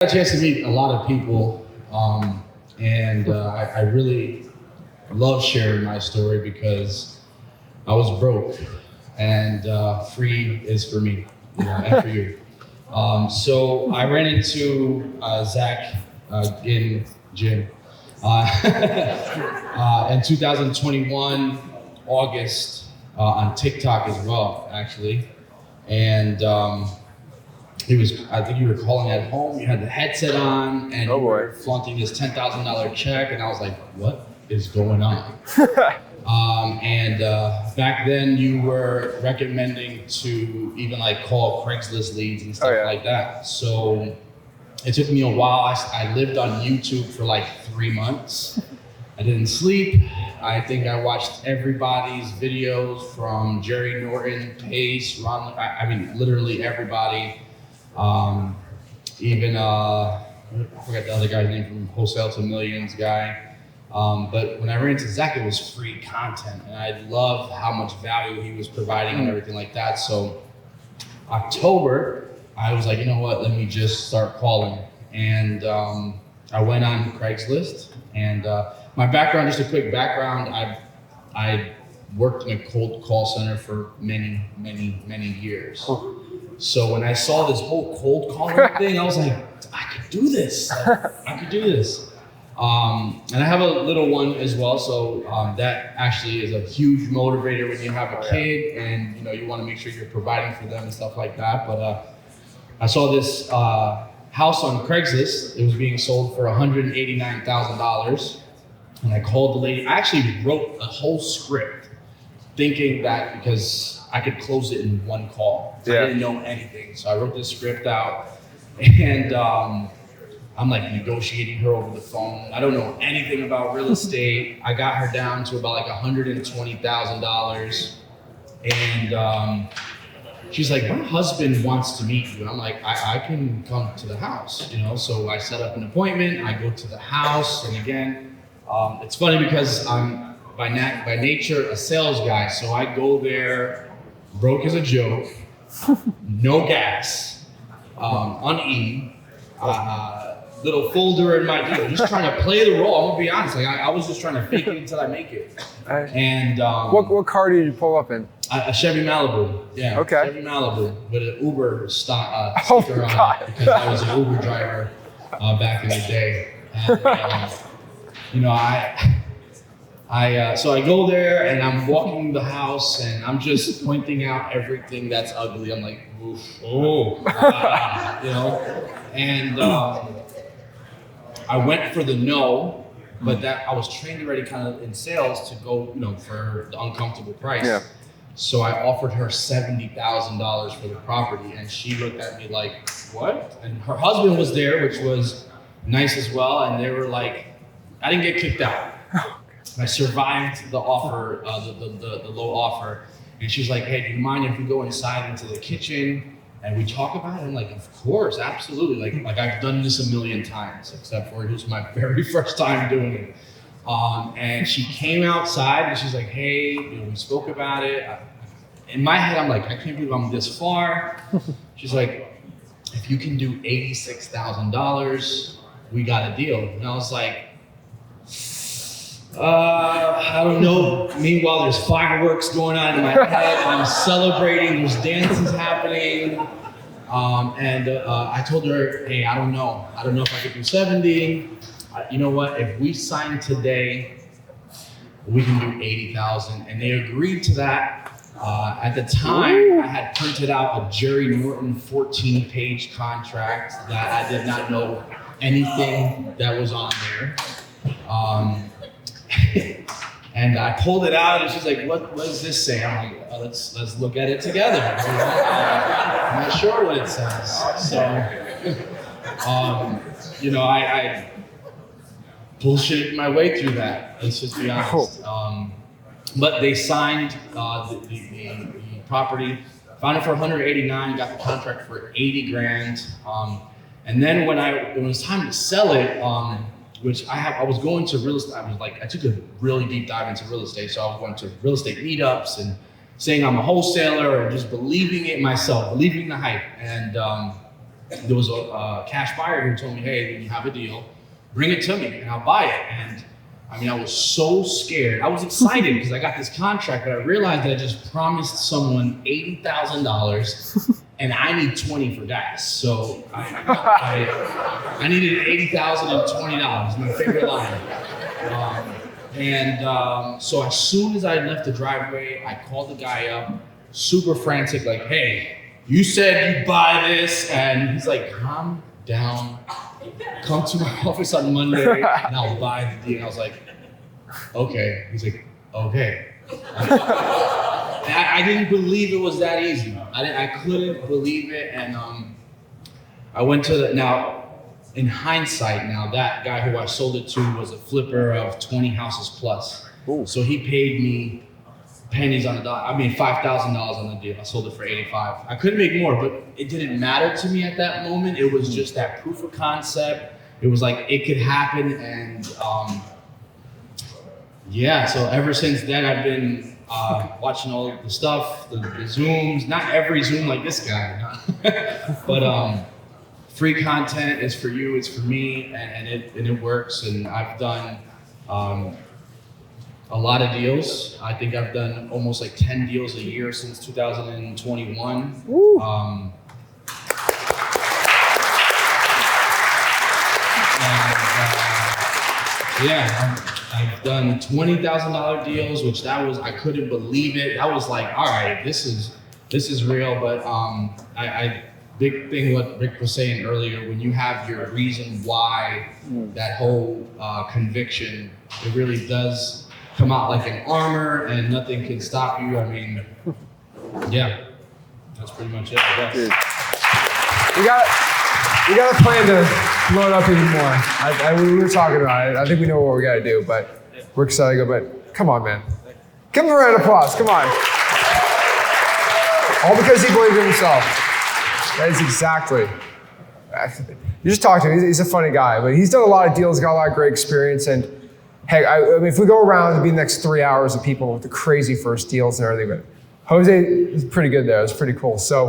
I had a chance to meet a lot of people, and I really love sharing my story because I was broke, and free is for me, and for you. So I ran into Zach in gym in 2021 August on TikTok as well, actually, and. I think you were calling at home, you had the headset on, and you were flaunting this $10,000 check, and I was like, what is going on? Back then you were recommending to even like call Craigslist leads and stuff like that. So it took me a while. I lived on YouTube for like 3 months. I didn't sleep. I think I watched everybody's videos from Jerry Norton, Pace, Ron, I mean, literally everybody. Even I forgot the other guy's name from Wholesale to Millions guy. But when I ran into Zach, it was free content, and I loved how much value he was providing and everything like that. So October, I was like, you know what? Let me just start calling, and I went on Craigslist. And my background, just a quick background, I worked in a cold call center for many years. So when I saw this whole cold calling thing, I was like, I could do this. I could do this. And I have a little one as well, so that actually is a huge motivator when you have a kid, and you want to make sure you're providing for them and stuff like that. But I saw this house on Craigslist. It was being sold for $189,000, and I called the lady. I actually wrote a whole script, thinking that because I could close it in one call. I didn't know anything. So I wrote this script out, and I'm like negotiating her over the phone. I don't know anything about real estate. I got her down to about like $120,000. And she's like, my husband wants to meet you. And I'm like, I can come to the house, So I set up an appointment. I go to the house. And again, it's funny because I'm by nature a sales guy. So I go there broke as a joke, no gas, uneaten, little folder in my deal, just trying to play the role. I'm gonna be honest, like I was just trying to fake it until I make it. And what car did you pull up in? A Chevy Malibu, yeah. Okay. Chevy Malibu with an Uber sticker on it because I was an Uber driver back in the day. And, so I go there and I'm walking the house and I'm just pointing out everything that's ugly. I'm like, oof, And I went for the no, but that I was trained already kind of in sales to go, for the uncomfortable price. Yeah. So I offered her $70,000 for the property, and she looked at me like, what? And her husband was there, which was nice as well, and they were like, I didn't get kicked out. I survived the offer, the low offer, and she's like, hey, do you mind if we go inside into the kitchen and we talk about it? I'm like, of course, absolutely. Like I've done this a million times, except for it was my very first time doing it. And she came outside and she's like, hey, we spoke about it. In my head, I'm like, I can't believe I'm this far. She's like, if you can do $86,000, we got a deal. And I was like, I don't know. Meanwhile, there's fireworks going on in my head. I'm celebrating. There's dances happening. I told her, hey, I don't know. I don't know if I could do 70. You know what? If we sign today, we can do 80,000. And they agreed to that. At the time, I had printed out a Jerry Norton 14-page contract that I did not know anything that was on there. And I pulled it out, and she's like, "What does this say?" I'm like, "Let's look at it together." I'm not sure what it says. So, I bullshitted my way through that. Let's just be honest. But they signed the property, found it for 189, got the contract for 80 grand. And then when it was time to sell it, which I was going to real estate. I took a really deep dive into real estate. So I was going to real estate meetups and saying I'm a wholesaler and just believing it myself, believing the hype. And there was a cash buyer who told me, hey, when you have a deal, bring it to me and I'll buy it. And I mean, I was so scared. I was excited because I got this contract, but I realized that I just promised someone $80,000 and I need 20 for gas. So I needed $80,000 and $20, my favorite line. So as soon as I left the driveway, I called the guy up, super frantic, like, hey, you said you'd buy this. And he's like, calm down. Come to my office on Monday and I'll buy the deal. I was like, okay. He's like, okay. I didn't believe it was that easy. I couldn't believe it. And I went to now, in hindsight, now that guy who I sold it to was a flipper of 20 houses plus. Ooh. So he paid me pennies on the dollar. I mean, $5,000 on the deal. I sold it for 85. I couldn't make more, but it didn't matter to me at that moment. It was just that proof of concept. It was like it could happen, and so ever since then I've been watching all the stuff, the Zooms. Not every Zoom like this guy, but free content is for you, it's for me, and it works. And I've done a lot of deals. I think I've done almost like 10 deals a year since 2021. I've done $20,000 deals, which I couldn't believe it. I was like, all right, this is real. But big thing what Rick was saying earlier, when you have your reason why, that whole conviction, it really does come out like an armor and nothing can stop you. I mean, yeah, that's pretty much it, I guess. Dude. We got a plan to blow it up even more. We were talking about it. I think we know what we got to do, but we're excited to go. But come on, man. Give him a round of applause. Come on. All because he believed in himself. That is exactly. You just talk to him. He's a funny guy, but he's done a lot of deals, got a lot of great experience. And hey, I mean, if we go around, it'll be the next 3 hours of people with the crazy first deals and everything. But Jose is pretty good there. It's pretty cool. So.